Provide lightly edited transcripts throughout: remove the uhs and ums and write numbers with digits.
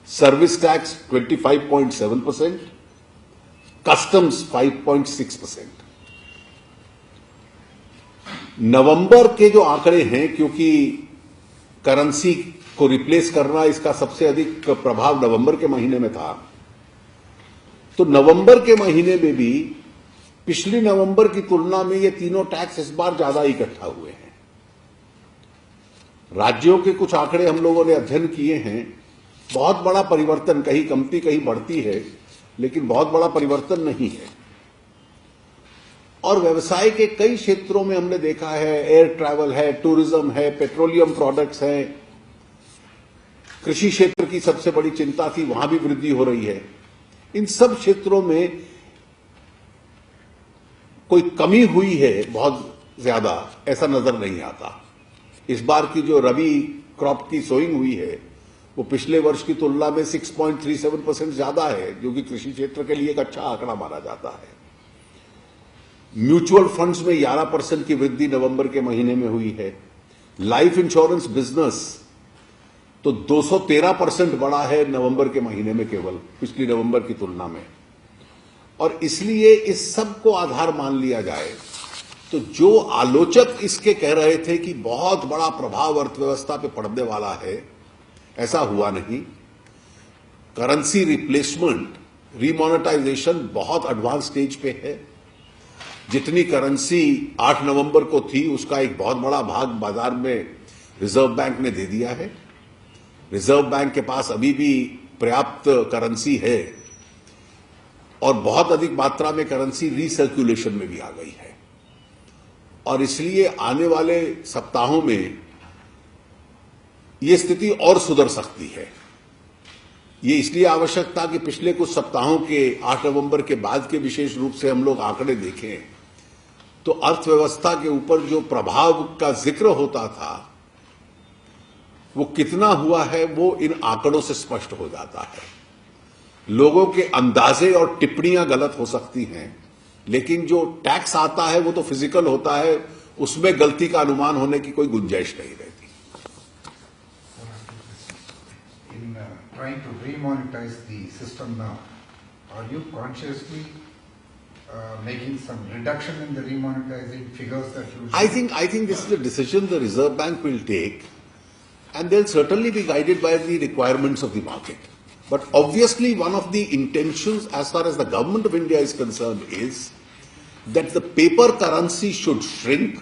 Service tax 25.7%, customs 5.6%। नवंबर के जो आंकड़े हैं, क्योंकि करेंसी को रिप्लेस करना इसका सबसे अधिक प्रभाव नवंबर के महीने में था, तो नवंबर के महीने में भी पिछली नवंबर की तुलना में ये तीनों टैक्स इस बार ज्यादा इकट्ठा हुए हैं। राज्यों के कुछ आंकड़े हम लोगों ने अध्ययन किए हैं, बहुत बड़ा परिवर्तन, कहीं कमती कहीं बढ़ती है, लेकिन बहुत बड़ा परिवर्तन नहीं है। और व्यवसाय के कई क्षेत्रों में हमने देखा है, एयर ट्रैवल है, टूरिज्म है, पेट्रोलियम प्रोडक्ट्स हैं, कृषि क्षेत्र की सबसे बड़ी चिंता थी, वहां भी वृद्धि हो रही है। इन सब क्षेत्रों में कोई कमी हुई है बहुत ज्यादा, ऐसा नजर नहीं आता। इस बार की जो रबी क्रॉप की सोइंग हुई है वो पिछले वर्ष की तुलना में 6.37% ज्यादा है, जो कि कृषि क्षेत्र के लिए एक अच्छा आंकड़ा माना जाता है। म्यूचुअल फंड्स में 11% की वृद्धि नवंबर के महीने में हुई है। लाइफ इंश्योरेंस बिजनेस तो 213% बढ़ा है नवंबर के महीने में, केवल पिछली नवंबर की तुलना में। और इसलिए इस सब को आधार मान लिया जाए तो जो आलोचक इसके कह रहे थे कि बहुत बड़ा प्रभाव अर्थव्यवस्था पे पड़ने वाला है, ऐसा हुआ नहीं। करेंसी रिप्लेसमेंट, रीमोनेटाइजेशन बहुत एडवांस स्टेज पे है। जितनी करेंसी 8 नवंबर को थी, उसका एक बहुत बड़ा भाग बाजार में रिजर्व बैंक ने दे दिया है। रिजर्व बैंक के पास अभी भी पर्याप्त करेंसी है और बहुत अधिक मात्रा में करेंसी रीसर्कुलेशन में भी आ गई है। और इसलिए आने वाले सप्ताहों में ये स्थिति और सुधर सकती है। ये इसलिए आवश्यक था कि पिछले कुछ सप्ताहों के 8 नवंबर के बाद के विशेष रूप से हम लोग आंकड़े देखें तो अर्थव्यवस्था के ऊपर जो प्रभाव का जिक्र होता था वो कितना हुआ है वो इन आंकड़ों से स्पष्ट हो जाता है। लोगों के अंदाजे और टिप्पणियां गलत हो सकती हैं, लेकिन जो टैक्स आता है वो तो फिजिकल होता है, उसमें गलती का अनुमान होने की कोई गुंजाइश नहीं रहती। Trying to remonetize the system now, are you consciously making some reduction in the remonetizing figures that you? I think this is a decision the Reserve Bank will take, and they'll certainly be guided by the requirements of the market. But obviously, one of the intentions, as far as the government of India is concerned, is that the paper currency should shrink,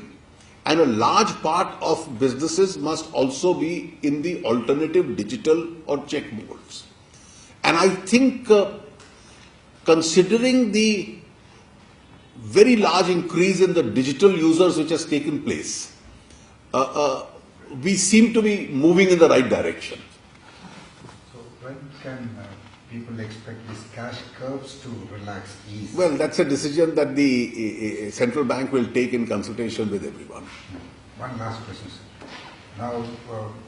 and a large part of businesses must also be in the alternative digital or check modes. And I think considering the very large increase in the digital users which has taken place, we seem to be moving in the right direction. So when can people expect these cash curves to relax, ease? Well, that's a decision that the central bank will take in consultation with everyone. One last question, sir. Now,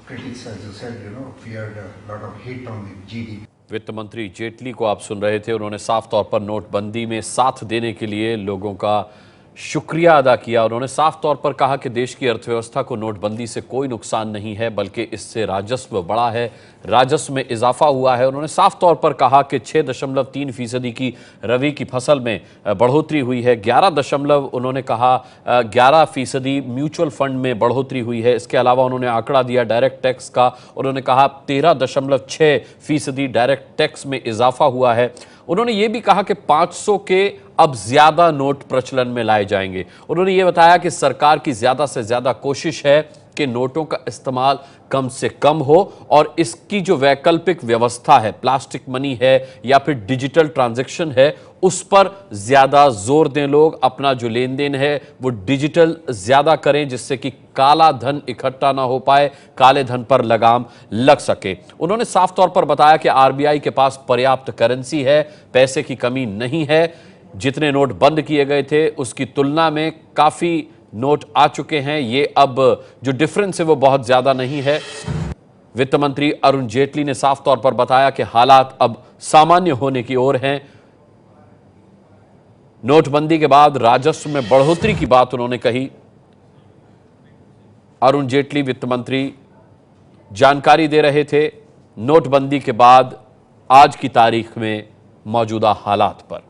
critics, as you said, feared a lot of hit on the GDP. वित्त मंत्री जेटली को आप सुन रहे थे। उन्होंने साफ तौर पर नोटबंदी में साथ देने के लिए लोगों का शुक्रिया अदा किया। उन्होंने साफ तौर पर कहा कि देश की अर्थव्यवस्था को नोटबंदी से कोई नुकसान नहीं है, बल्कि इससे राजस्व बढ़ा है, राजस्व में इजाफा हुआ है। उन्होंने साफ तौर पर कहा कि 6.3% की रबी की फसल में बढ़ोतरी हुई है। 11% म्यूचुअल फंड में बढ़ोतरी हुई है। इसके अलावा उन्होंने आंकड़ा दिया डायरेक्ट टैक्स का। उन्होंने कहा 13.6% डायरेक्ट टैक्स में इजाफा हुआ है। उन्होंने ये भी कहा कि 500 के अब ज्यादा नोट प्रचलन में लाए जाएंगे। उन्होंने ये बताया कि सरकार की ज्यादा से ज्यादा कोशिश है कि नोटों का इस्तेमाल कम से कम हो और इसकी जो वैकल्पिक व्यवस्था है, प्लास्टिक मनी है या फिर डिजिटल ट्रांजैक्शन है, उस पर ज्यादा जोर दें। लोग अपना जो लेन देन है वो डिजिटल ज्यादा करें, जिससे कि काला धन इकट्ठा ना हो पाए, काले धन पर लगाम लग सके। उन्होंने साफ तौर पर बताया कि आरबीआई के पास पर्याप्त करेंसी है, पैसे की कमी नहीं है। जितने नोट बंद किए गए थे उसकी तुलना में काफी नोट आ चुके हैं। ये अब जो डिफरेंस है वो बहुत ज्यादा नहीं है। वित्त मंत्री अरुण जेटली ने साफ तौर पर बताया कि हालात अब सामान्य होने की ओर हैं। नोटबंदी के बाद राजस्व में बढ़ोतरी की बात उन्होंने कही। अरुण जेटली वित्त मंत्री जानकारी दे रहे थे। नोटबंदी के बाद आज की तारीख में मौजूदा हालात पर।